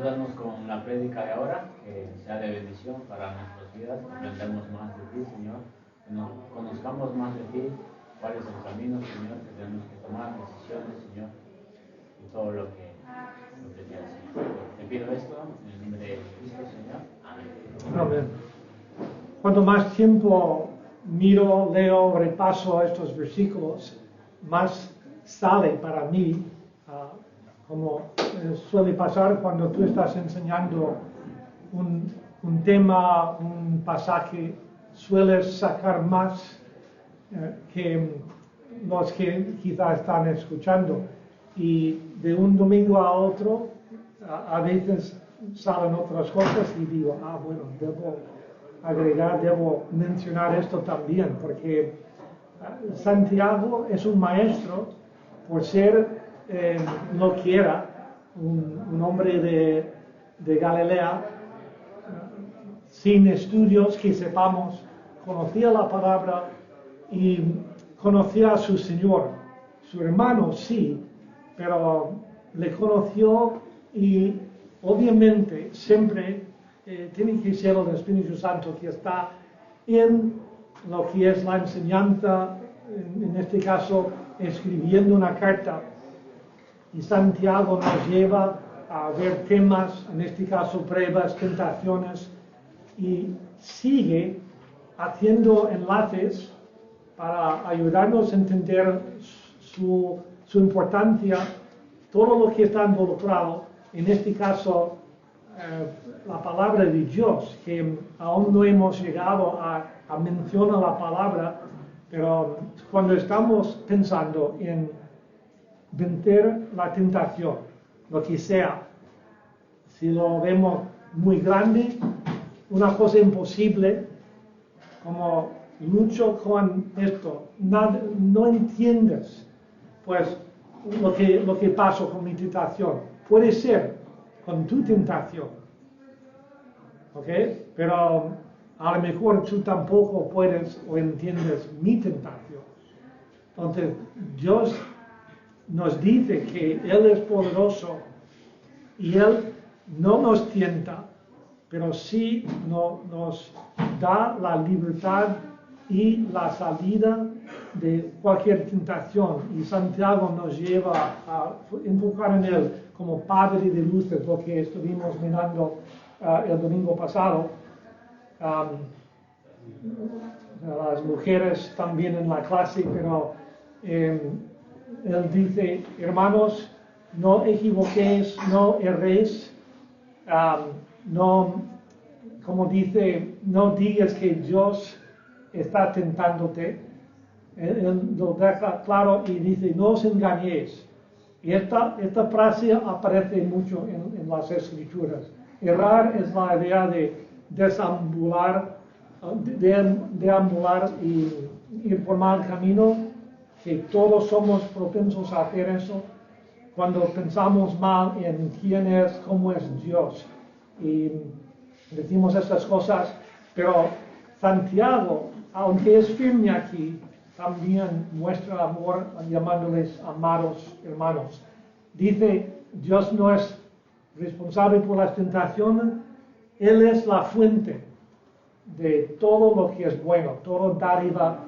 ayúdanos con la prédica de ahora, que sea de bendición para nuestras vidas, que aprendamos más de ti, Señor, que nos conozcamos más de ti, cuál es el camino, Señor, que tenemos que tomar decisiones, Señor, y todo lo que quieras, Señor. Te pido esto en el nombre de Cristo, Señor. Amén. Amén. Cuanto más tiempo miro, leo, repaso estos versículos, más sale para mí, como suele pasar cuando tú estás enseñando un tema, un pasaje, sueles sacar más que los que quizás están escuchando. Y de un domingo a otro, a veces salen otras cosas y digo, bueno, debo agregar, debo mencionar esto también, porque Santiago es un maestro por ser, no quiera, un hombre de Galilea, sin estudios que sepamos, conocía la palabra y conocía a su Señor. Su hermano sí, pero le conoció y obviamente siempre tiene que ser el Espíritu Santo que está en lo que es la enseñanza, en este caso escribiendo una carta. Y Santiago nos lleva a ver temas, en este caso pruebas, tentaciones, y sigue haciendo enlaces para ayudarnos a entender su importancia, todo lo que está involucrado, en este caso la palabra de Dios, que aún no hemos llegado a mencionar la palabra, pero cuando estamos pensando en vencer la tentación, lo que sea, si lo vemos muy grande, una cosa imposible, como lucho con esto, no entiendes, pues lo que pasó con mi tentación. Puede ser con tu tentación, ¿ok? Pero a lo mejor tú tampoco puedes o entiendes mi tentación. Entonces, Dios nos dice que Él es poderoso y Él no nos tienta, pero sí nos da la libertad y la salida de cualquier tentación. Y Santiago nos lleva a enfocar en Él como Padre de luces, lo que estuvimos mirando el domingo pasado. Las mujeres también en la clase, pero Él dice, hermanos, no equivoquéis, no erréis, no, como dice, no digas que Dios está tentándote. Él lo deja claro y dice, no os engañéis. Y esta frase aparece mucho en las Escrituras. Errar es la idea de deambular y ir por mal camino, que todos somos propensos a hacer eso cuando pensamos mal en quién es, cómo es Dios. Y decimos estas cosas, pero Santiago, aunque es firme aquí, también muestra amor llamándoles amados hermanos. Dice, Dios no es responsable por las tentaciones, Él es la fuente de todo lo que es bueno, todo dádiva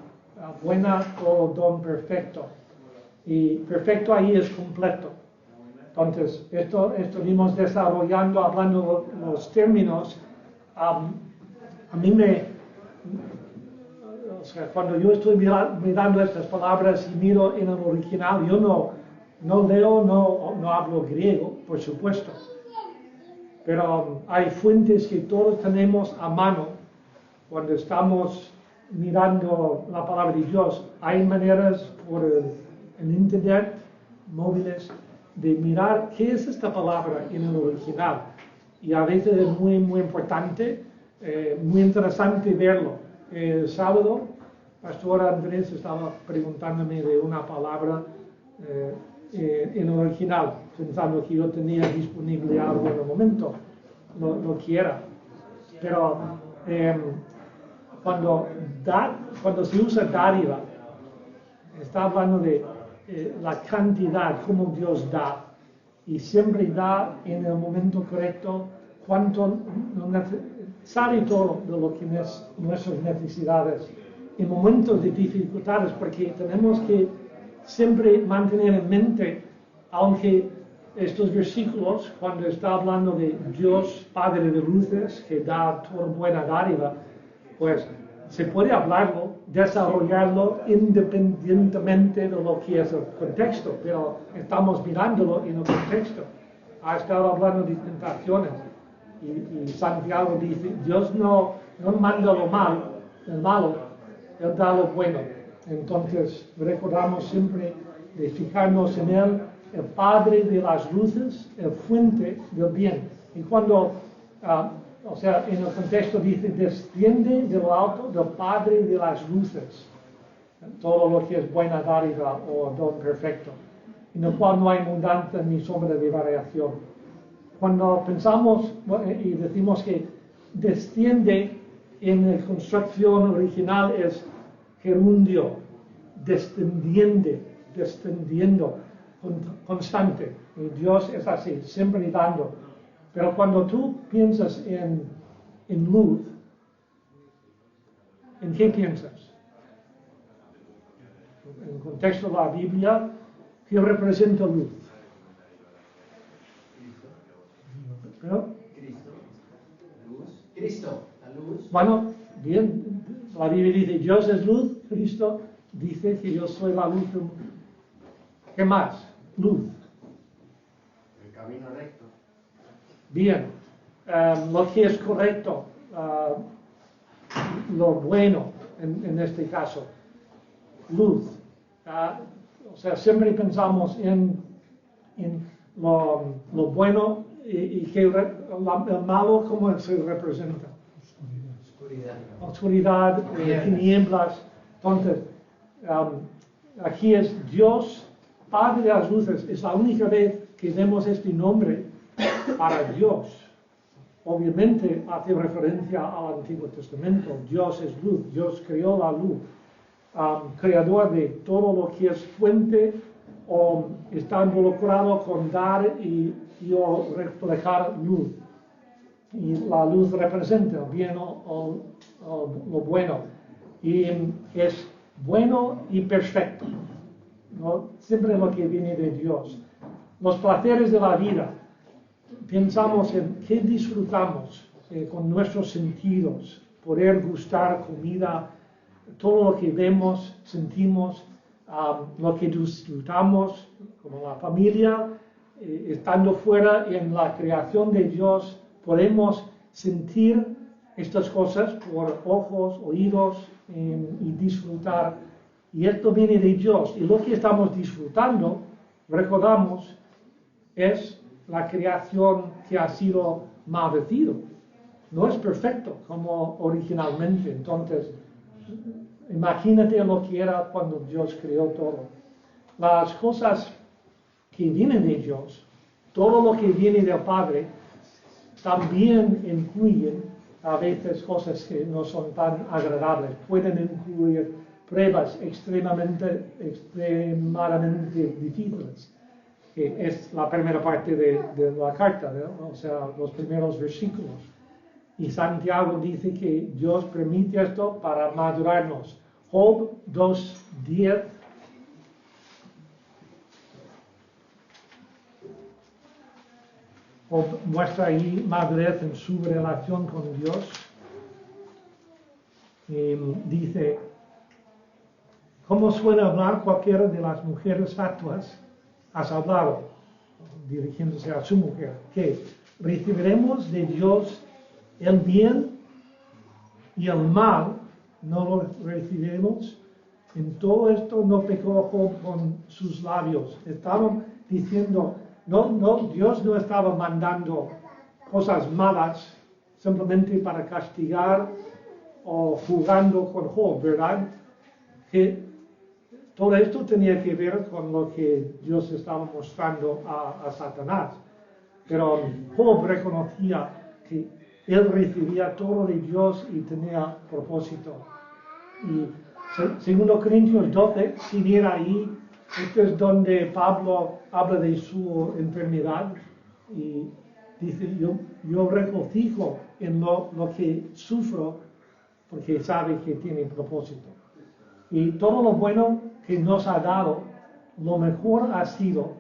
buena, todo don perfecto. Y perfecto ahí es completo. Entonces, esto estuvimos desarrollando, hablando los términos. A mí cuando yo estoy mirando estas palabras y miro en el original, yo no leo, no hablo griego, por supuesto. Pero hay fuentes que todos tenemos a mano cuando estamos mirando la palabra de Dios. Hay maneras por el internet, móviles, de mirar qué es esta palabra en el original. Y a veces es muy, muy importante, muy interesante verlo. El sábado, Pastor Andrés estaba preguntándome de una palabra en el original, pensando que yo tenía disponible algo en el momento, lo que era. Pero cuando se usa dádiva, está hablando de la cantidad, como Dios da. y siempre da en el momento correcto cuánto sabe todo de lo que es nuestras necesidades en momentos de dificultades, porque tenemos que siempre mantener en mente, aunque estos versículos, cuando está hablando de Dios Padre de luces, que da toda buena dádiva, pues se puede hablarlo, desarrollarlo independientemente de lo que es el contexto, pero estamos mirándolo en el contexto. Ha estado hablando de tentaciones y Santiago dice, Dios no manda el malo, Él da lo bueno. Entonces recordamos siempre de fijarnos en Él, el Padre de las luces, el fuente del bien. Y cuando en el contexto dice, desciende de lo alto del Padre de las luces, todo lo que es buena dádiva o don perfecto, en el cual no hay mudanza ni sombra de variación. Cuando pensamos y decimos que desciende en la construcción original es gerundio, descendiendo, constante. Y Dios es así, siempre dando. Pero cuando tú piensas en luz, ¿en qué piensas? En el contexto de la Biblia, ¿qué representa luz? ¿Pero? Cristo, la luz. Bueno, bien, la Biblia dice, Dios es luz, Cristo dice que yo soy la luz. ¿Qué más? Luz. El camino recto. Bien, lo que es correcto, lo bueno en este caso, luz. Siempre pensamos en lo bueno y que el malo, ¿cómo se representa? Oscuridad, tinieblas. Entonces, aquí es Dios, Padre de las luces. Es la única vez que vemos este nombre para Dios. Obviamente hace referencia al Antiguo Testamento. Dios es luz, Dios creó la luz. Creador de todo lo que es fuente o está involucrado con dar y reflejar luz. Y la luz representa el bien o lo bueno. Y es bueno y perfecto. ¿No? Siempre lo que viene de Dios. Los placeres de la vida. Pensamos en qué disfrutamos con nuestros sentidos. Poder gustar comida, todo lo que vemos, sentimos, lo que disfrutamos como la familia, estando fuera en la creación de Dios, podemos sentir estas cosas por ojos, oídos y disfrutar. Y esto viene de Dios. Y lo que estamos disfrutando, recordamos, es la creación que ha sido maldecido. No es perfecto como originalmente. Entonces, imagínate lo que era cuando Dios creó todo. Las cosas que vienen de Dios, todo lo que viene del Padre, también incluyen a veces cosas que no son tan agradables. Pueden incluir pruebas extremadamente difíciles, que es la primera parte de la carta, ¿no? O sea, los primeros versículos. Y Santiago dice que Dios permite esto para madurarnos. Job 2:10. Job muestra ahí madurez en su relación con Dios. Y dice, ¿cómo suele hablar cualquiera de las mujeres fatuas? Has hablado, dirigiéndose a su mujer, que recibiremos de Dios el bien y el mal no lo recibiremos. En todo esto no pecó Job con sus labios. Estaban diciendo, Dios no estaba mandando cosas malas simplemente para castigar o jugando con Job, ¿verdad? Que todo esto tenía que ver con lo que Dios estaba mostrando a Satanás. Pero Job reconocía que él recibía todo de Dios y tenía propósito. Y 2 Corintios 12, sin ir ahí, Esto es donde Pablo habla de su enfermedad y dice, yo regocijo en lo que sufro porque sabe que tiene propósito. Y todo lo bueno que nos ha dado, lo mejor ha sido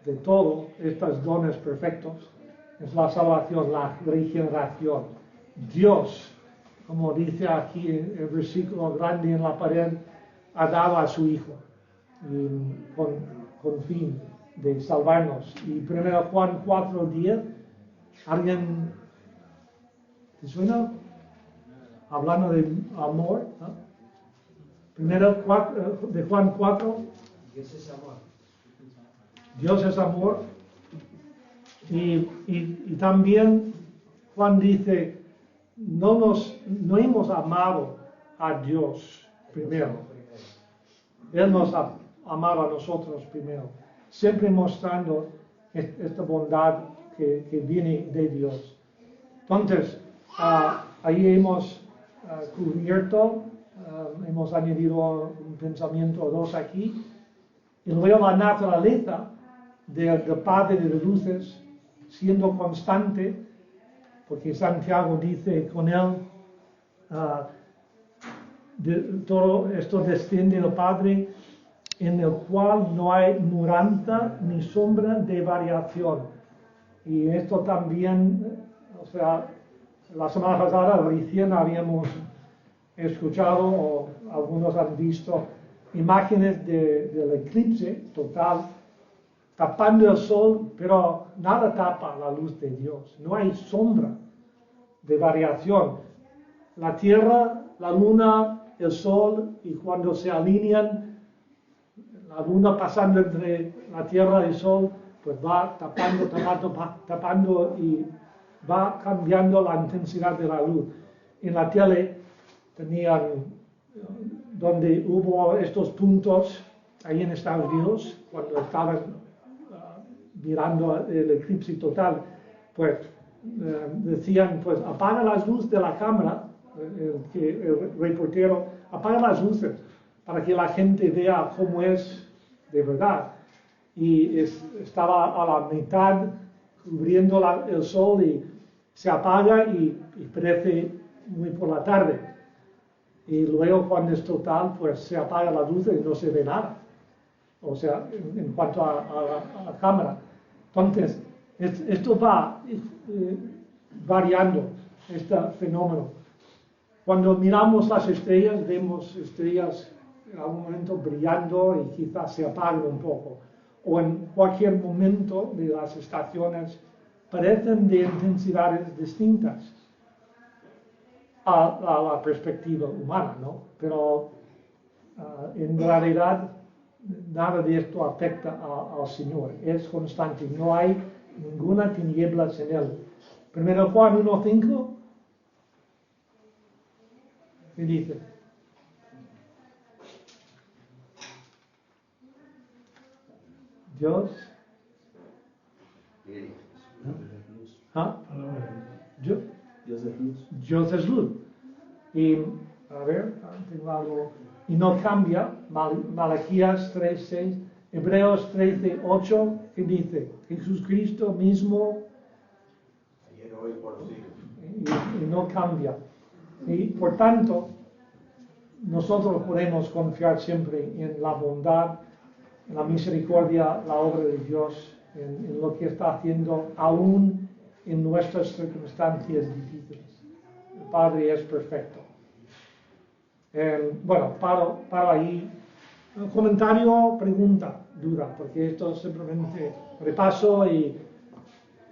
de todos estos dones perfectos, es la salvación, la regeneración. Dios, como dice aquí en el versículo grande en la pared, ha dado a su Hijo con fin de salvarnos. Y 1 Juan 4:10, ¿alguien te suena? Hablando de amor, ¿no? Primero de Juan 4. Dios es amor. Dios es amor. Y también Juan dice, no hemos amado a Dios primero. Él nos ha amado a nosotros primero. Siempre mostrando esta bondad que viene de Dios. Entonces, ahí hemos cubierto, hemos añadido un pensamiento o dos aquí. Y luego la naturaleza del Padre de luces, siendo constante, porque Santiago dice con él, todo esto desciende del Padre, en el cual no hay mudanza ni sombra de variación. Y esto también, o sea, la semana pasada recién habíamos escuchado o algunos han visto imágenes del eclipse total, tapando el sol, pero nada tapa la luz de Dios. No hay sombra de variación. La tierra, la luna, el sol, y cuando se alinean, la luna pasando entre la tierra y el sol, pues va tapando y va cambiando la intensidad de la luz. En la tele tenían, donde hubo estos puntos, ahí en Estados Unidos, cuando estaban mirando el eclipse total, pues decían, pues apaga las luces de la cámara, el reportero, apaga las luces para que la gente vea cómo es de verdad. Y estaba a la mitad cubriendo el sol y se apaga y parece muy por la tarde. Y luego cuando es total, pues se apaga la luz y no se ve nada. O sea, en cuanto a la cámara. Entonces, esto va variando, este fenómeno. Cuando miramos las estrellas, vemos estrellas en algún momento brillando y quizás se apaguen un poco. O en cualquier momento de las estaciones parecen de intensidades distintas a la perspectiva humana, ¿no? Pero en realidad nada de esto afecta al Señor, es constante, no hay ninguna tinieblas en él. 1 Juan 1:5, ¿qué dice? Dios. ¿Ah? Dios es luz. Y, a ver, tengo algo. Y no cambia, Malaquías 3:6, Hebreos 13:8, que dice, Jesucristo mismo, Ayer, hoy, por los siglos. y no cambia. Y por tanto, nosotros podemos confiar siempre en la bondad, en la misericordia, la obra de Dios, en lo que está haciendo, aún en nuestras circunstancias difíciles. El Padre es perfecto. Bueno, paro ahí. Comentario, pregunta, duda, porque esto es simplemente repaso y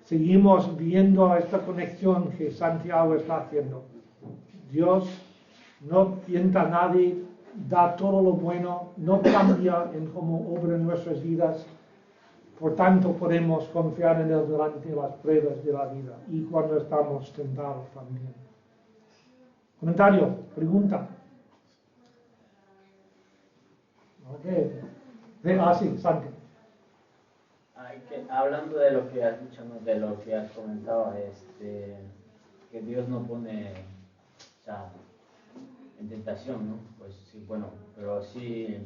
seguimos viendo esta conexión que Santiago está haciendo. Dios no tienta a nadie, da todo lo bueno, no cambia en cómo obra en nuestras vidas. Por tanto, podemos confiar en Él durante las pruebas de la vida y cuando estamos tentados también. Comentario, pregunta. Ok. Sí, Santi. Hablando de lo que has dicho, ¿no? De lo que has comentado, que Dios no pone, o sea, en tentación, ¿no? Pues sí, bueno, pero sí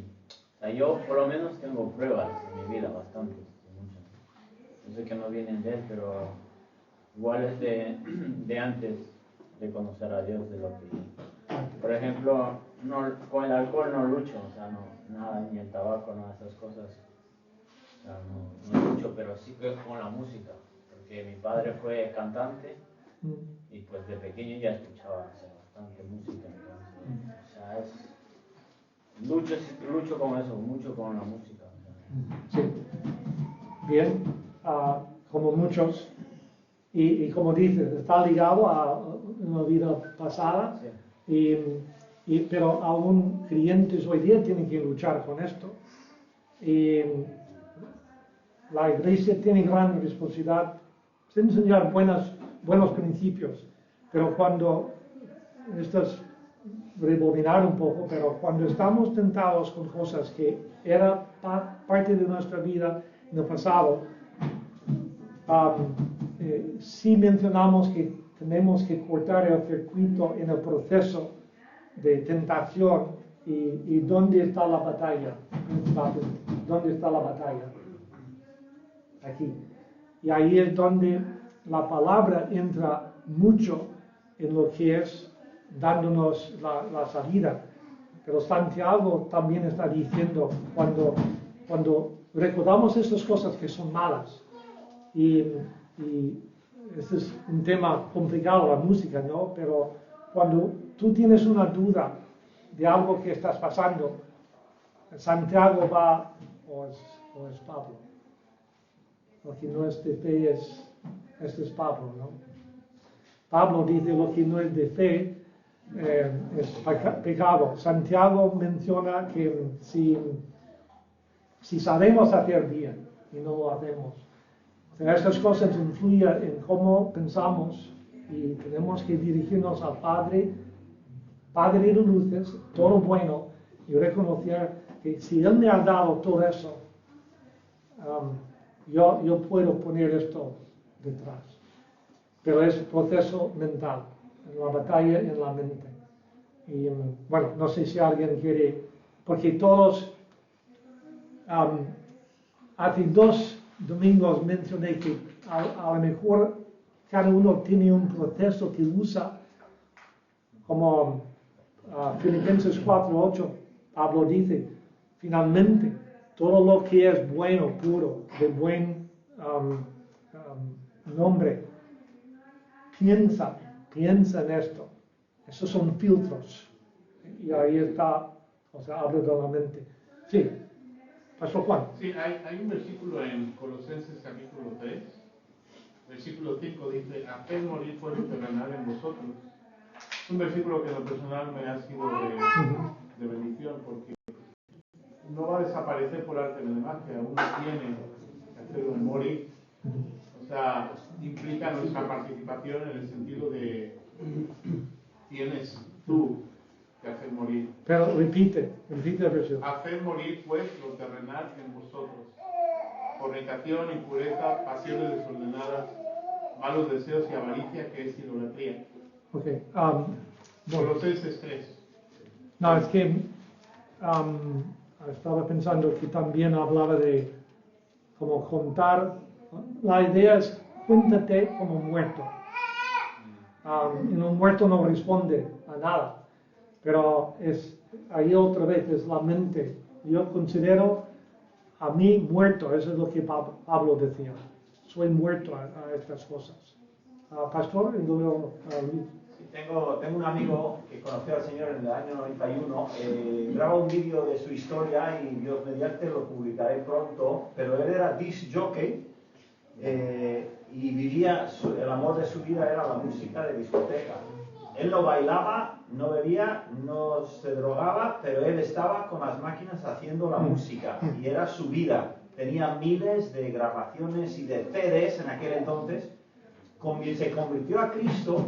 O sea, yo por lo menos tengo pruebas en mi vida, bastantes, muchas. Yo sé que no vienen de él, pero igual es de antes de conocer a Dios, de lo que... Por ejemplo, no, con el alcohol no lucho, o sea, no, nada, ni el tabaco, nada de esas cosas. O sea, no lucho, pero sí que con la música, porque mi padre fue cantante y pues de pequeño ya escuchaba, o sea, bastante música, entonces, o sea, lucho con eso, mucho con la música. O sea. Sí. Bien, como muchos, y como dices, está ligado a una vida pasada, Sí. pero aún creyentes hoy día tienen que luchar con esto. Y la iglesia tiene gran responsabilidad de enseñar buenos principios, pero cuando, esto es rebobinar un poco, pero cuando estamos tentados con cosas que era parte de nuestra vida en el pasado, sí mencionamos que tenemos que cortar el circuito en el proceso de tentación y dónde está la batalla, dónde está la batalla. Aquí. Y ahí es donde la palabra entra mucho en lo que es dándonos la salida. Pero Santiago también está diciendo, cuando recordamos esas cosas que son malas, y este es un tema complicado, la música, ¿no? Pero cuando tú tienes una duda de algo que estás pasando, Santiago va, o es Pablo. Lo que no es de fe este es Pablo, ¿no? Pablo dice lo que no es de fe es pecado. Santiago menciona que si sabemos hacer bien y no lo hacemos, o sea, estas cosas influyen en cómo pensamos y tenemos que dirigirnos al Padre de luces, todo bueno, y reconocer que si Él me ha dado todo eso, yo puedo poner esto detrás. Pero es proceso mental, la batalla en la mente. Y bueno, no sé si alguien quiere, porque todos, hace 2 domingos mencioné que a lo mejor cada uno tiene un proceso que usa, como Filipenses 4:8, Pablo dice, finalmente, todo lo que es bueno, puro, de buen nombre, piensa en esto. Esos son filtros. Y ahí está, o sea, habla de la mente. Sí, Pastor Juan. Sí, hay un versículo en Colosenses capítulo 3, versículo 5, dice, a fe morir fue lo terrenal en vosotros. Es un versículo que en lo personal me ha sido de bendición, porque no va a desaparecer por arte de magia, uno tiene que hacerlo morir. O sea, implica nuestra participación en el sentido de tienes tú que hacer morir. Pero repite la versión. Hacer morir pues lo terrenal en vosotros. Fornicación, impureza, pasiones desordenadas, malos deseos y avaricia, que es idolatría. Ok. Colosenses 3. No, es que estaba pensando que también hablaba de como contar. La idea es cuéntate como muerto. Y un muerto no responde a nada. Pero ahí otra vez es la mente. Yo considero a mí muerto, eso es lo que Pablo decía. Soy muerto a estas cosas. Pastor, y luego Luis. Sí, tengo un amigo que conoció al Señor en el año 91, graba un vídeo de su historia y Dios mediante lo publicaré pronto, pero él era disc jockey y vivía, el amor de su vida era la música de discoteca. Él no bailaba, no bebía, no se drogaba, pero él estaba con las máquinas haciendo la música y era su vida. Tenía miles de grabaciones y de CDs en aquel entonces. Se convirtió a Cristo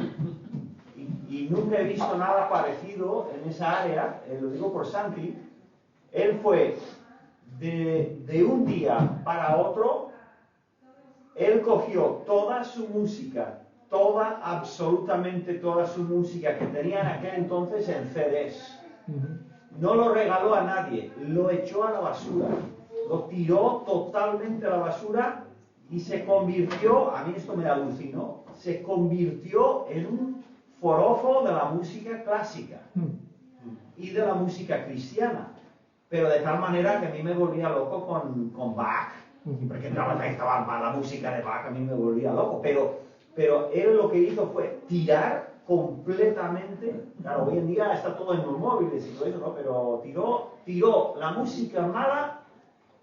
y nunca he visto nada parecido en esa área, lo digo por Santi. Él fue de un día para otro, él cogió toda su música, absolutamente toda su música que tenía en aquel entonces en CDs. no lo regaló a nadie, lo echó a la basura, lo tiró totalmente a la basura y se convirtió, a mí esto me alucinó, se convirtió en un forofo de la música clásica y de la música cristiana, pero de tal manera que a mí me volvía loco con Bach, porque estaba la música de Bach, a mí me volvía loco, pero él lo que hizo fue tirar completamente, claro, hoy en día está todo en los móviles y todo eso, ¿no? Pero tiró la música mala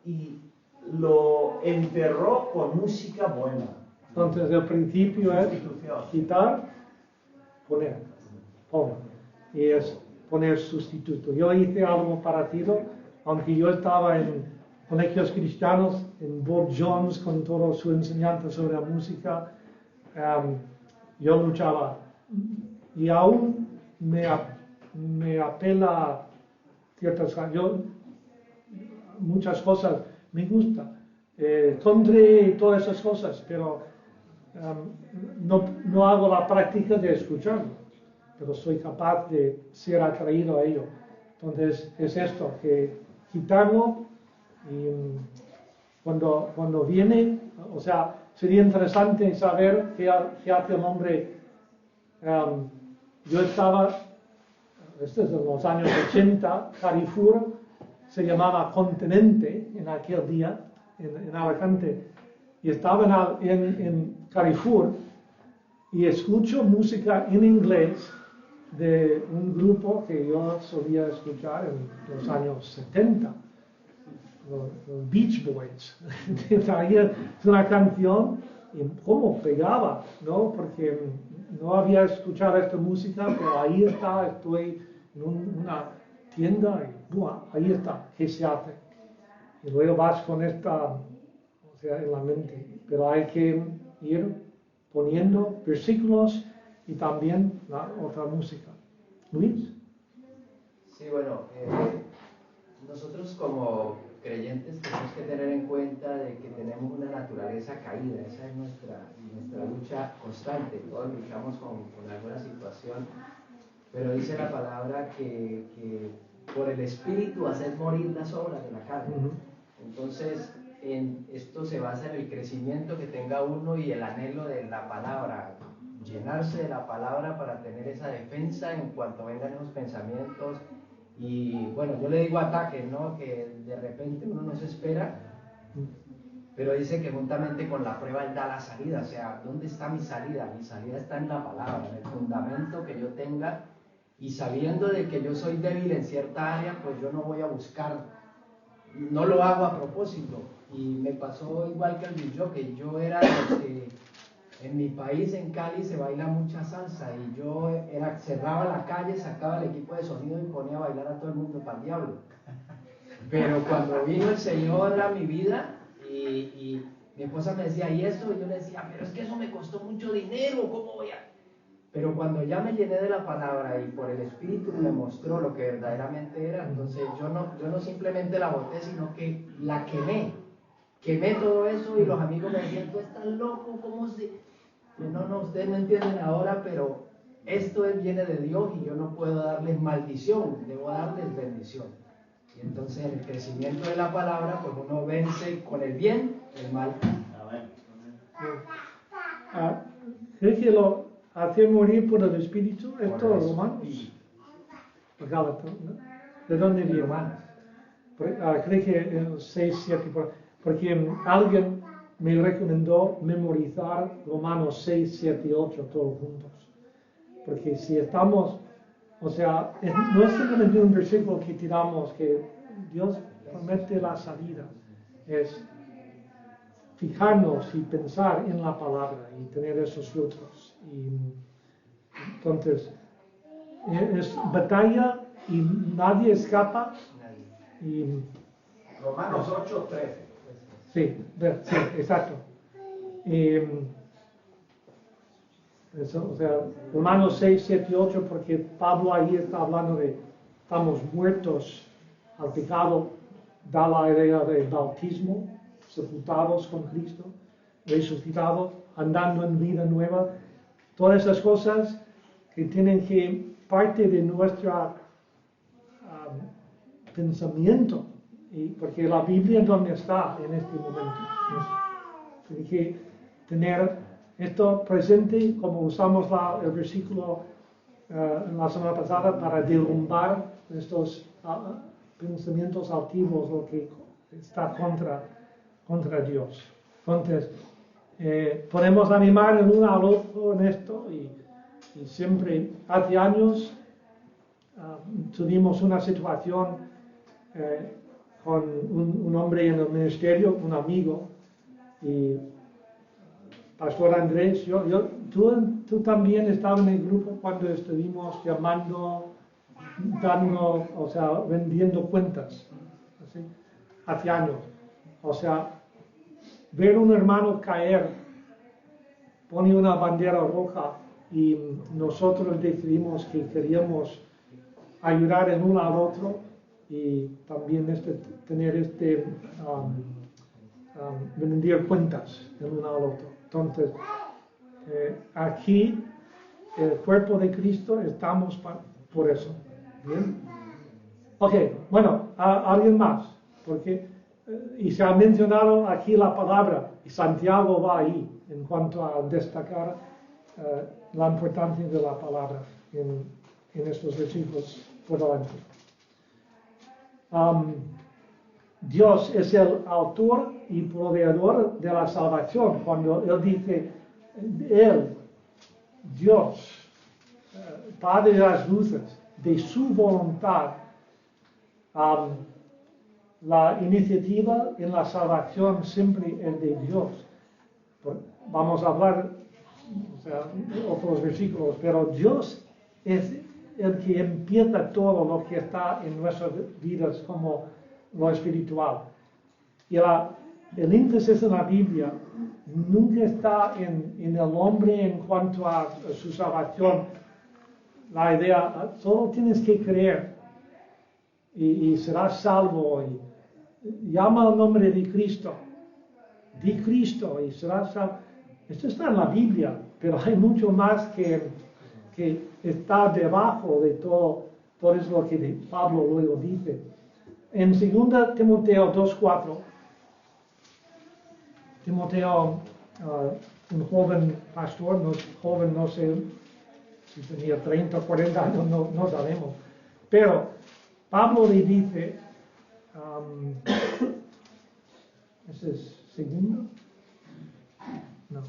y lo enterró con música buena. Entonces el principio es quitar, poner, y es poner sustituto. Yo hice algo parecido, aunque yo estaba en colegios cristianos, en Bob Jones con toda su enseñanza sobre la música, yo luchaba. Y aún me apela ciertas cosas. Muchas cosas me gustan. Country y todas esas cosas, pero no hago la práctica de escucharlo. Pero soy capaz de ser atraído a ello. Entonces es esto, que quitarlo y cuando viene, o sea, sería interesante saber qué hace el hombre. Yo estaba, esto es en los años 80, Carrefour se llamaba Continente en aquel día, en Alicante, y estaba en Carrefour y escucho música en inglés de un grupo que yo solía escuchar en los años 70, los Beach Boys. Traía una canción y cómo pegaba, ¿no? Porque no había escuchado esta música, pero ahí está, estoy en una tienda y ¡buah! Ahí está, ¿qué se hace? Y luego vas con esta, o sea, en la mente. Pero hay que ir poniendo versículos y también la otra música. Luis. Sí, bueno, nosotros como creyentes tenemos que tener en cuenta de que tenemos una naturaleza caída, esa es nuestra lucha constante, todos luchamos con alguna situación, pero dice la palabra que por el Espíritu hacer morir las obras de la carne. Entonces, esto se basa en el crecimiento que tenga uno y el anhelo de la palabra, llenarse de la palabra para tener esa defensa en cuanto vengan esos pensamientos. Y bueno, yo le digo ataques, ¿no? Que de repente uno no se espera, pero dice que juntamente con la prueba él da la salida. O sea, ¿dónde está mi salida? Mi salida está en la palabra, en el fundamento que yo tenga, y sabiendo de que yo soy débil en cierta área, pues yo no voy a buscar, no lo hago a propósito. Y me pasó igual que el disc jockey. Yo era de los que en mi país, en Cali, se baila mucha salsa y yo cerraba la calle, sacaba el equipo de sonido y ponía a bailar a todo el mundo para el diablo. Pero cuando vino el Señor a mi vida y mi esposa me decía, ¿y eso? Y yo le decía, pero es que eso me costó mucho dinero, ¿cómo voy a...? Pero cuando ya me llené de la palabra y por el Espíritu me mostró lo que verdaderamente era, entonces yo no simplemente la boté, sino que la quemé. Quemé todo eso y los amigos me decían, tú estás loco, ¿cómo se...? No, ustedes no entienden ahora, pero esto viene de Dios y yo no puedo darles maldición, debo darles bendición. Y entonces en el crecimiento de la palabra, pues uno vence con el bien el mal. ¿Crees que lo hace morir por el Espíritu? ¿Esto es Romanos? Gálatas, ¿no? ¿De dónde viene? Creo que 6, 7, porque alguien me recomendó memorizar Romanos 6, 7 y 8 todos juntos. Porque si estamos, o sea, no es simplemente un versículo que tiramos, que Dios promete la salida. Es fijarnos y pensar en la palabra y tener esos frutos. Y entonces, es batalla y nadie escapa. Y, Romanos 8, 13. Sí, exacto. Eso, o sea, Romanos 6, 7 y 8, porque Pablo ahí está hablando de estamos muertos al pecado, da la idea de bautismo, sepultados con Cristo, resucitados, andando en vida nueva. Todas esas cosas que tienen que parte de nuestra pensamiento, porque la Biblia donde está en este momento. Tiene que tener esto presente, como usamos el versículo la semana pasada, para derrumbar estos pensamientos altivos, lo que está contra Dios. Entonces, podemos animar el uno al otro en esto y siempre, hace años, tuvimos una situación con un hombre en el ministerio, un amigo, y Pastor Andrés, tú también estabas en el grupo cuando estuvimos llamando, vendiendo cuentas, ¿sí? Hace años. O sea, ver un hermano caer, pone una bandera roja y nosotros decidimos que queríamos ayudar el uno al otro y también tener vender cuentas el uno al otro. Entonces, aquí, el cuerpo de Cristo, estamos por eso. ¿Bien? Ok, bueno, alguien más, porque, y se ha mencionado aquí la palabra, y Santiago va ahí, en cuanto a destacar la importancia de la palabra en estos versículos por delante. Dios es el autor y proveedor de la salvación. Cuando Él dice, Él, Dios, Padre de las luces, de su voluntad, la iniciativa en la salvación siempre es de Dios. Vamos a hablar, otros versículos, pero Dios es el que empieza todo lo que está en nuestras vidas como lo espiritual. Y el énfasis en la Biblia nunca está en el hombre en cuanto a su salvación. La idea, solo tienes que creer y serás salvo. Y llama al nombre de Cristo. Di Cristo y serás salvo. Esto está en la Biblia, pero hay mucho más que está debajo de todo eso lo que Pablo luego dice. En 2 Timoteo 2:4, Timoteo, un joven pastor, no sé si tenía 30 o 40 años, no sabemos, pero Pablo le dice, ¿ese es segundo? No.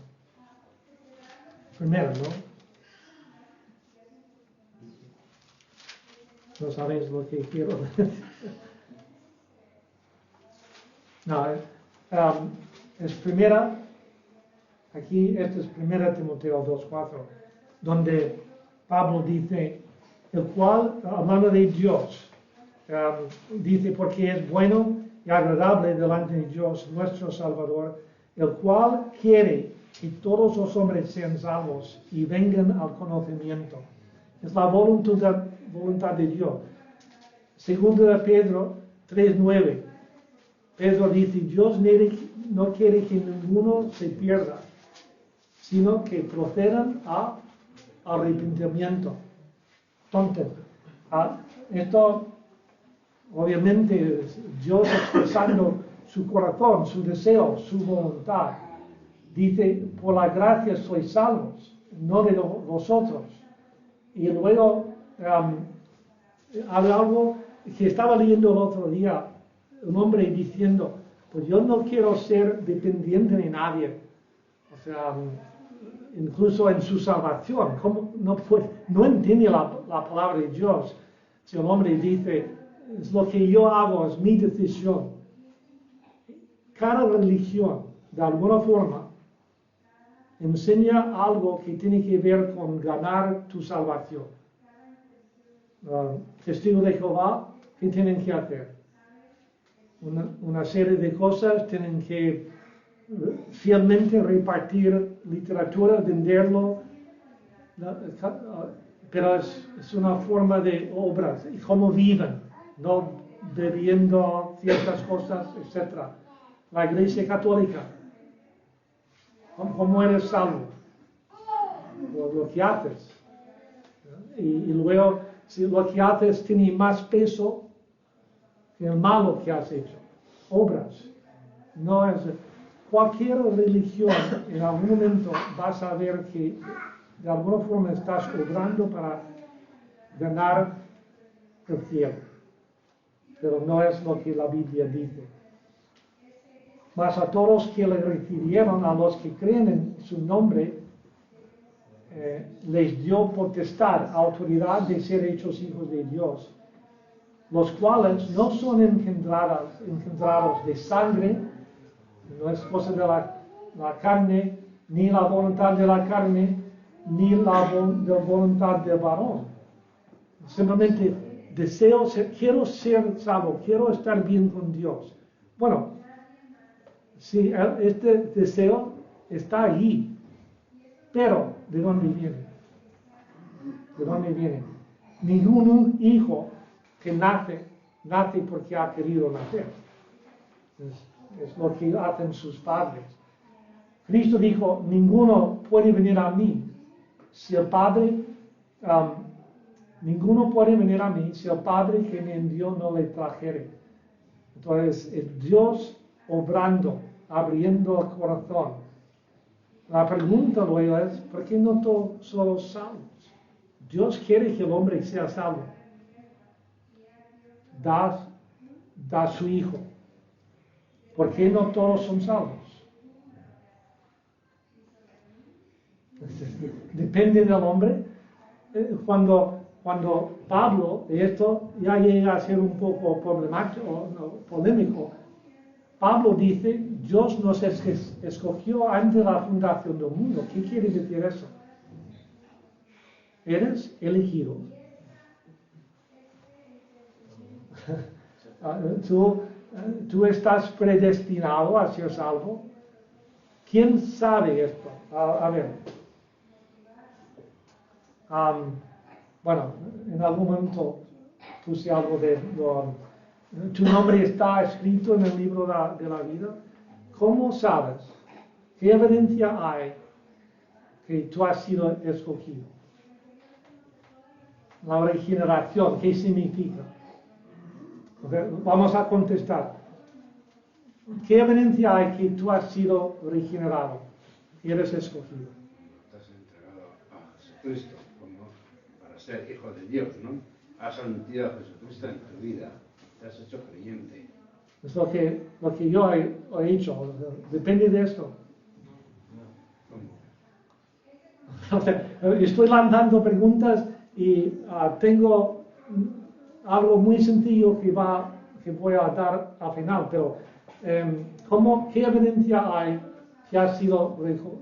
Primero, ¿no? No sabéis lo que quiero decir. No, es primera, aquí este es 1 Timoteo 2:4, donde Pablo dice, el cual, hablando de Dios, dice, porque es bueno y agradable delante de Dios, nuestro Salvador, el cual quiere que todos los hombres sean salvos y vengan al conocimiento. Es la voluntad de Dios. Segundo de Pedro 3:9. Pedro dice, Dios no quiere que ninguno se pierda, sino que procedan a arrepentimiento. Entonces, esto obviamente es Dios expresando su corazón, su deseo, su voluntad. Dice, por la gracia sois salvos, no de vosotros. Y luego hay algo que estaba leyendo el otro día, un hombre diciendo, pues yo no quiero ser dependiente de nadie, o sea, incluso en su salvación, ¿cómo no entiende la palabra de Dios? Si el hombre dice, es lo que yo hago, es mi decisión. Cada religión, de alguna forma, enseña algo que tiene que ver con ganar tu salvación. Testigos de Jehová, ¿qué tienen que hacer? Una serie de cosas, tienen que fielmente repartir literatura, venderlo, pero es una forma de obras, y cómo viven, no bebiendo ciertas cosas, etc. La Iglesia Católica, ¿cómo eres salvo? Por lo que haces. Y luego, si lo que haces tiene más peso el malo que has hecho. Obras. No es... Cualquier religión, en algún momento vas a ver que de alguna forma estás obrando para ganar el cielo. Pero no es lo que la Biblia dice. Mas a todos que le recibieron, a los que creen en su nombre, les dio potestad, autoridad de ser hechos hijos de Dios, los cuales no son engendrados de sangre, no es cosa de la carne, ni la voluntad de la carne, ni la voluntad del varón. Simplemente quiero ser salvo, quiero estar bien con Dios. Bueno, sí, este deseo está allí, pero ¿de dónde viene? ¿De dónde viene? Ningún hijo que nace porque ha querido nacer. Es lo que hacen sus padres. Cristo dijo, ninguno puede venir a mí si el Padre, ninguno puede venir a mí si el Padre que me envió no le trajere. Entonces, es Dios obrando, abriendo el corazón. La pregunta luego es, ¿por qué no todos somos salvos? Dios quiere que el hombre sea salvo. Da a su Hijo. ¿Por qué no todos son salvos? Depende del hombre. Cuando Pablo, y esto ya llega a ser un poco problemático, polémico, Pablo dice, Dios nos escogió antes de la fundación del mundo. ¿Qué quiere decir eso? Eres elegido. Tú estás predestinado a ser salvo. ¿Quién sabe esto? A ver. Bueno, en algún momento puse algo de... tu nombre está escrito en el libro de la vida. ¿Cómo sabes? ¿Qué evidencia hay que tú has sido escogido? La regeneración, ¿qué significa? Vamos a contestar. ¿Qué evidencia hay que tú has sido regenerado? Eres escogido. Estás entregado a Jesucristo para ser hijo de Dios, ¿no? Has admitido a Jesucristo en tu vida. Te has hecho creyente. Es lo que yo he hecho. Depende de esto. ¿Cómo? O sea, estoy lanzando preguntas y tengo algo muy sencillo que voy a dar al final, pero ¿qué evidencia hay que ha sido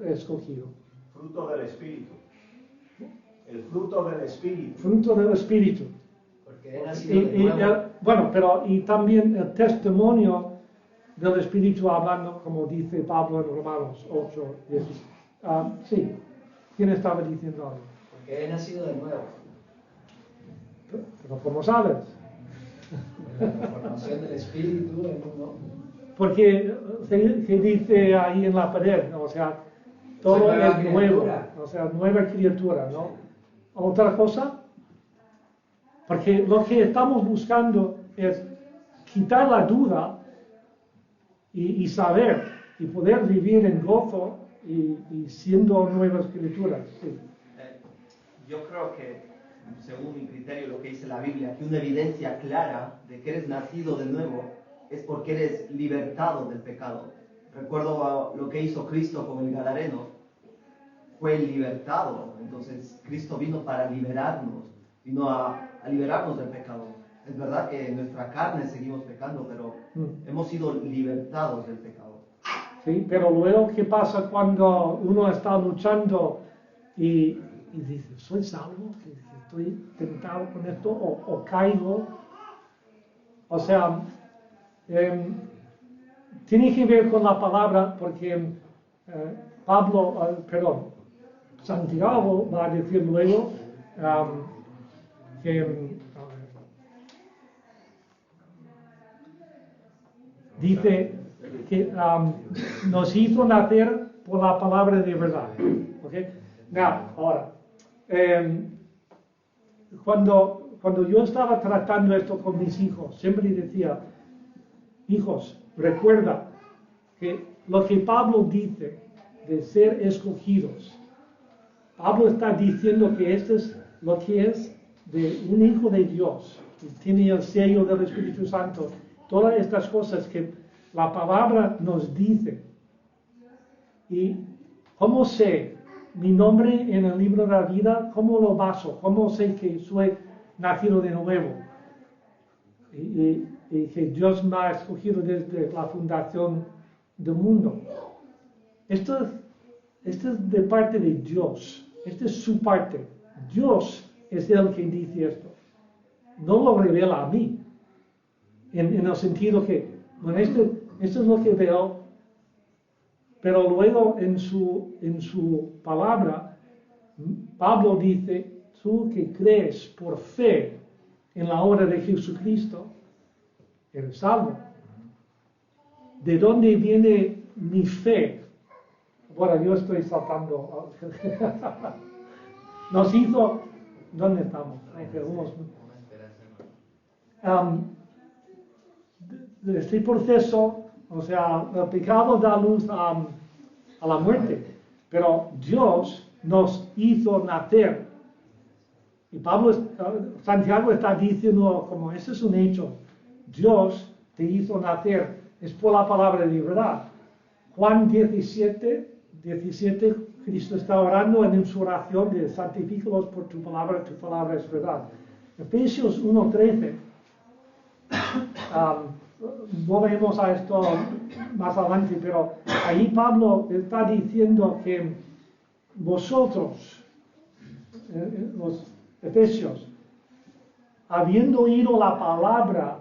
escogido? Fruto del Espíritu. El fruto del Espíritu. Fruto del Espíritu. Porque he nacido de nuevo. Bueno, pero y también el testimonio del Espíritu hablando, como dice Pablo en Romanos 8, 10. Sí, ¿quién estaba diciendo algo? Porque he nacido de nuevo. Pero ¿cómo sabes? La formación del Espíritu en uno. Porque se dice ahí en la pared, ¿no? O sea, todo es nuevo, o sea, nueva criatura, ¿no? ¿Otra cosa? Porque lo que estamos buscando es quitar la duda y saber y poder vivir en gozo y siendo nuevas criaturas. Sí. Yo creo que, según mi criterio, lo que dice la Biblia, que una evidencia clara de que eres nacido de nuevo es porque eres libertado del pecado. Recuerdo lo que hizo Cristo con el Gadareno, fue libertado. Entonces Cristo vino para liberarnos, vino a liberarnos del pecado. Es verdad que en nuestra carne seguimos pecando, pero hemos sido libertados del pecado. Sí, pero luego, ¿qué pasa cuando uno está luchando y dice, soy salvo, que estoy tentado con esto, o caigo? O sea, tiene que ver con la palabra, porque Santiago va a decir luego que dice que nos hizo nacer por la palabra de verdad. ¿Okay? Now, ahora, cuando cuando yo estaba tratando esto con mis hijos, siempre decía, hijos, recuerda que lo que Pablo dice de ser escogidos, Pablo está diciendo que esto es lo que es de un hijo de Dios, que tiene el sello del Espíritu Santo, todas estas cosas que la palabra nos dice. ¿Y cómo sé mi nombre en el libro de la vida? ¿Cómo lo baso? ¿Cómo sé que soy nacido de nuevo? Y que Dios me ha escogido desde la fundación del mundo. Esto es de parte de Dios. Esta es su parte. Dios es el que dice esto. No lo revela a mí. En el sentido que, bueno, esto es lo que veo, pero luego en su palabra, Pablo dice, tú que crees por fe en la obra de Jesucristo, eres salvo. ¿De dónde viene mi fe? Bueno, yo estoy saltando. Nos hizo... ¿Dónde estamos? Este proceso, o sea, el pecado da luz a la muerte, pero Dios nos hizo nacer. Y Santiago está diciendo, como ese es un hecho, Dios te hizo nacer, es por la palabra de verdad. Juan 17, Cristo está orando en su oración de santifícalos por tu palabra es verdad. Efesios 1:13, volvemos a esto más adelante, pero ahí Pablo está diciendo que vosotros, los Efesios, habiendo oído la palabra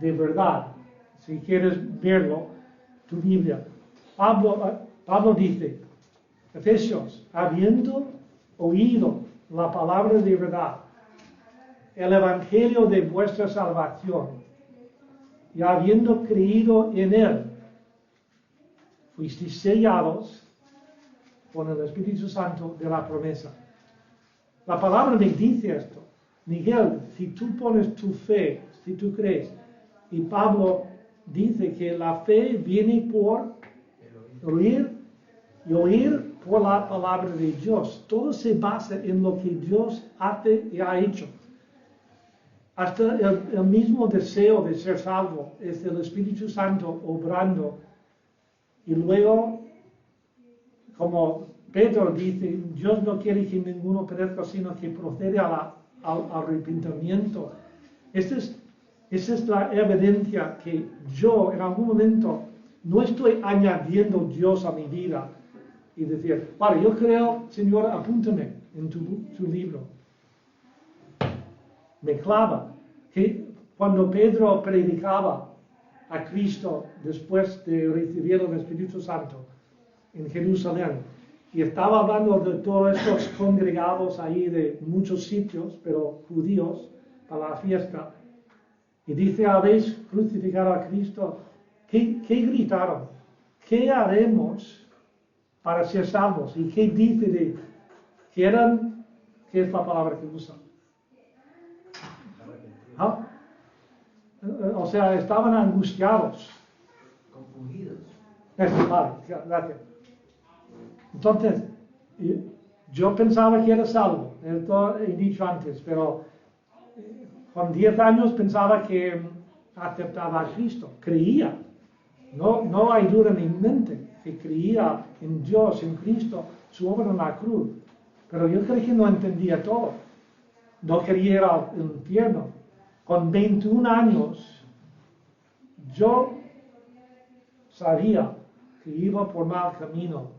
de verdad, si quieres verlo, tu Biblia, Pablo dice, Efesios, habiendo oído la palabra de verdad, el evangelio de vuestra salvación, y habiendo creído en él, fuisteis sellados con el Espíritu Santo de la promesa. La palabra me dice esto. Miguel, si tú pones tu fe, si tú crees, y Pablo dice que la fe viene por oír y oír por la palabra de Dios. Todo se basa en lo que Dios hace y ha hecho. Hasta el mismo deseo de ser salvo es el Espíritu Santo obrando. Y luego, como Pedro dice, Dios no quiere que ninguno perezca, sino que procede al arrepentimiento. Esa es la evidencia que yo en algún momento no estoy añadiendo Dios a mi vida y decir, vale, yo creo, Señor, apúntame en tu libro. Me clava que cuando Pedro predicaba a Cristo después de recibir el Espíritu Santo en Jerusalén, y estaba hablando de todos estos congregados ahí de muchos sitios, pero judíos, para la fiesta, y dice, ¿habéis crucificado a Cristo? ¿Qué gritaron? ¿Qué haremos para ser salvos? ¿Y qué dice de qué eran? ¿Qué es la palabra que usan? ¿Ah? O sea, estaban angustiados. Compungidos. Vale, gracias. Entonces, yo pensaba que era salvo, esto he dicho antes, pero con 10 años pensaba que aceptaba a Cristo, creía. No hay duda en mi mente que creía en Dios, en Cristo, su obra en la cruz. Pero yo creo que no entendía todo. No quería ir al infierno. Con 21 años, yo sabía que iba por mal camino.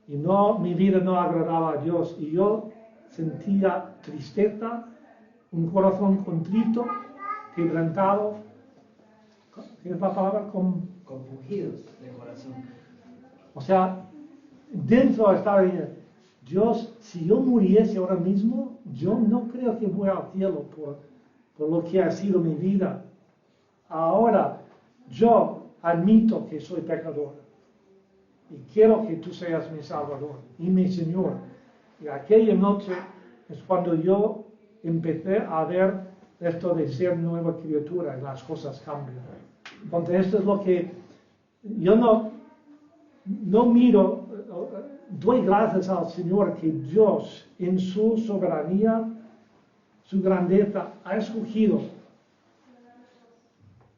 Y mi vida no agradaba a Dios. Y yo sentía tristeza, un corazón contrito, quebrantado. ¿Qué es la palabra? Compungidos de corazón. O sea, dentro estaba diciendo, Dios, si yo muriese ahora mismo, yo no creo que voy al cielo por lo que ha sido mi vida. Ahora, yo admito que soy pecador. Y quiero que tú seas mi Salvador y mi Señor. Y aquella noche es cuando yo empecé a ver esto de ser nueva criatura y las cosas cambian. Entonces esto es lo que yo no miro, doy gracias al Señor que Dios en su soberanía, su grandeza, ha escogido.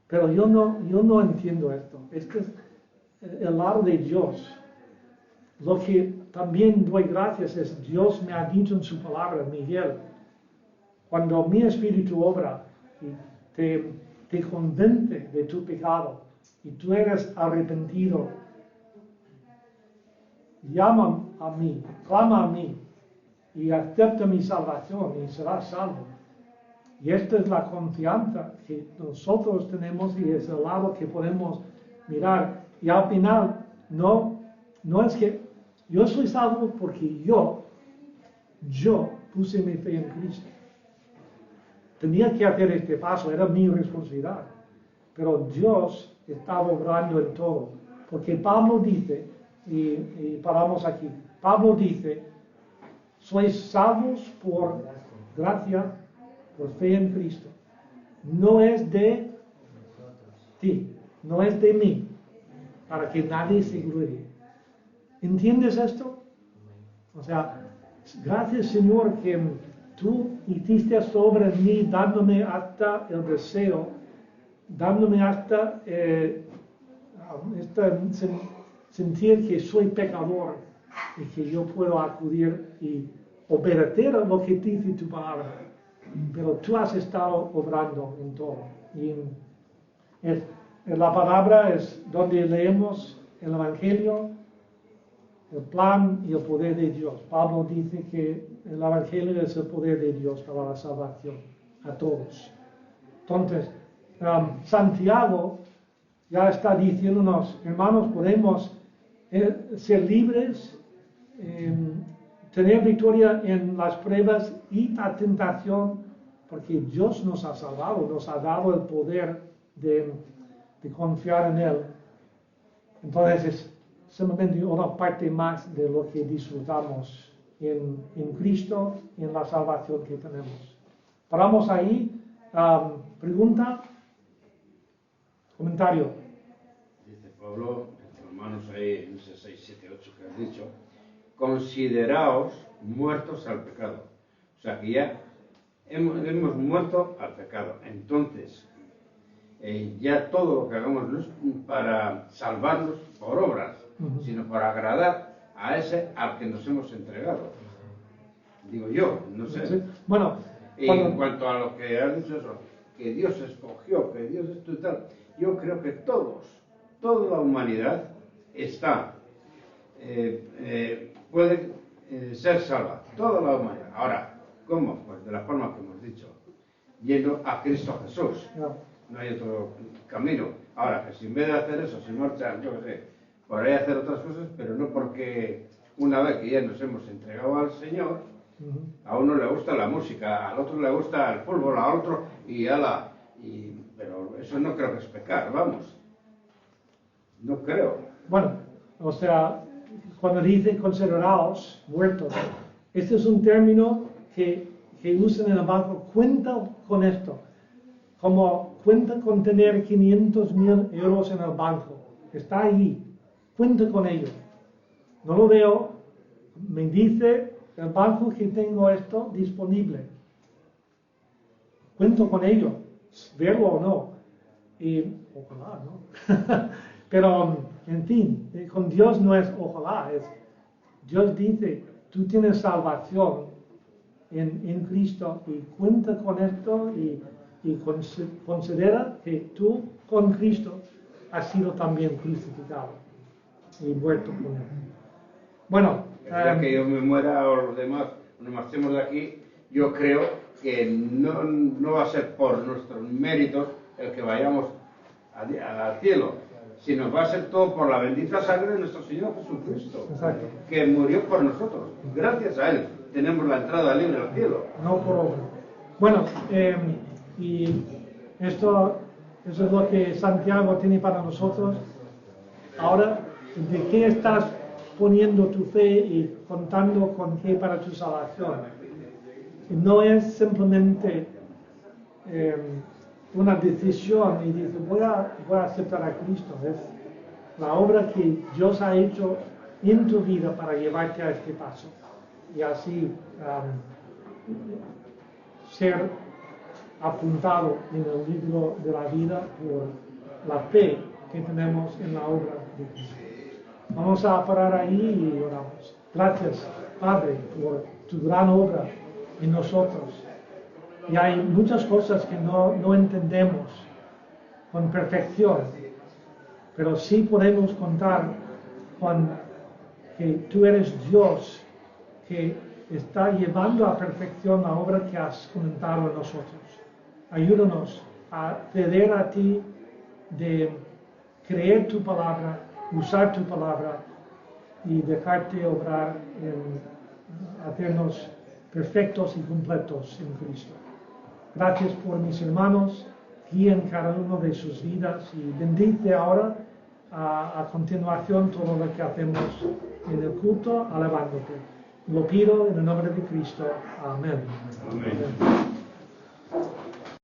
Pero yo no entiendo esto. Es que el lado de Dios. Lo que también doy gracias es Dios me ha dicho en su palabra, Miguel, cuando mi espíritu obra y te convence de tu pecado y tú eres arrepentido, llama a mí, clama a mí y acepta mi salvación y serás salvo. Y esta es la confianza que nosotros tenemos y es el lado que podemos mirar. Y al final, no es que yo soy salvo porque yo puse mi fe en Cristo. Tenía que hacer este paso, era mi responsabilidad. Pero Dios estaba obrando en todo. Porque Pablo dice, y paramos aquí, Pablo dice, sois salvos por gracia, por fe en Cristo. No es de ti, no es de mí, para que nadie se gloríe. ¿Entiendes esto? O sea, gracias Señor que tú hiciste sobre mí dándome hasta el deseo, dándome hasta sentir que soy pecador y que yo puedo acudir y obedecer a lo que dice tu palabra. Pero tú has estado obrando en todo. Y la palabra es donde leemos el Evangelio, el plan y el poder de Dios. Pablo dice que el Evangelio es el poder de Dios para la salvación a todos. Entonces, Santiago ya está diciéndonos, hermanos, podemos ser libres, tener victoria en las pruebas y la tentación, porque Dios nos ha salvado, nos ha dado el poder de confiar en Él. Entonces es simplemente una parte más de lo que disfrutamos en Cristo y en la salvación que tenemos. Paramos ahí. Pregunta, comentario. Dice Pablo, en Romanos ahí, en ese 6, 7, 8 que has dicho, consideraos muertos al pecado. O sea que ya hemos muerto al pecado. Entonces, ya todo lo que hagamos no es para salvarnos por obras, sino para agradar a ese al que nos hemos entregado. Digo yo, no sé. Sí. Bueno, y en cuanto a lo que has dicho eso, que Dios escogió, que Dios esto y tal, yo creo que toda la humanidad está, puede ser salva, toda la humanidad. Ahora, ¿cómo? Pues de la forma que hemos dicho, yendo a Cristo Jesús. No hay otro camino. Ahora, que si en vez de hacer eso, se marchan, yo qué sé, por ahí hacer otras cosas, pero no porque una vez que ya nos hemos entregado al Señor, a uno le gusta la música, al otro le gusta el fútbol, al otro, pero eso no creo que es pecar, vamos. No creo. Bueno, o sea, cuando dice consideraos muertos, este es un término que usan en el banco. Cuenta con esto, como cuenta con tener 500,000 euros en el banco. Está ahí, cuenta con ello. No lo veo, me dice el banco que tengo esto disponible. Cuento con ello, verlo o no. Y ojalá, ¿no? Pero, en fin, con Dios no es ojalá, Dios dice, tú tienes salvación en Cristo y cuenta con esto y considera que tú con Cristo has sido también crucificado y muerto con Él. Bueno, ya que yo me muera o los demás nos marchemos de aquí, yo creo que no va a ser por nuestros méritos el que vayamos al cielo, sino va a ser todo por la bendita sangre de nuestro Señor Jesucristo, exacto, que murió por nosotros. Gracias a Él tenemos la entrada libre al cielo. No por obra. Bueno, y eso es lo que Santiago tiene para nosotros. Ahora, ¿de qué estás poniendo tu fe y contando con qué para tu salvación? Y no es simplemente una decisión y dice voy a aceptar a Cristo. Es la obra que Dios ha hecho en tu vida para llevarte a este paso. Y así ser apuntado en el libro de la vida por la fe que tenemos en la obra de Cristo. Vamos a parar ahí y oramos. Gracias, Padre, por tu gran obra en nosotros. Y hay muchas cosas que no entendemos con perfección, pero sí podemos contar con que tú eres Dios que está llevando a perfección la obra que has comenzado en nosotros. Ayúdanos a ceder a ti de creer tu palabra, usar tu palabra y dejarte obrar en hacernos perfectos y completos en Cristo. Gracias por mis hermanos, guía en cada uno de sus vidas y bendice ahora a continuación todo lo que hacemos en el culto alabándote. Lo pido en el nombre de Cristo. Amén. Amén.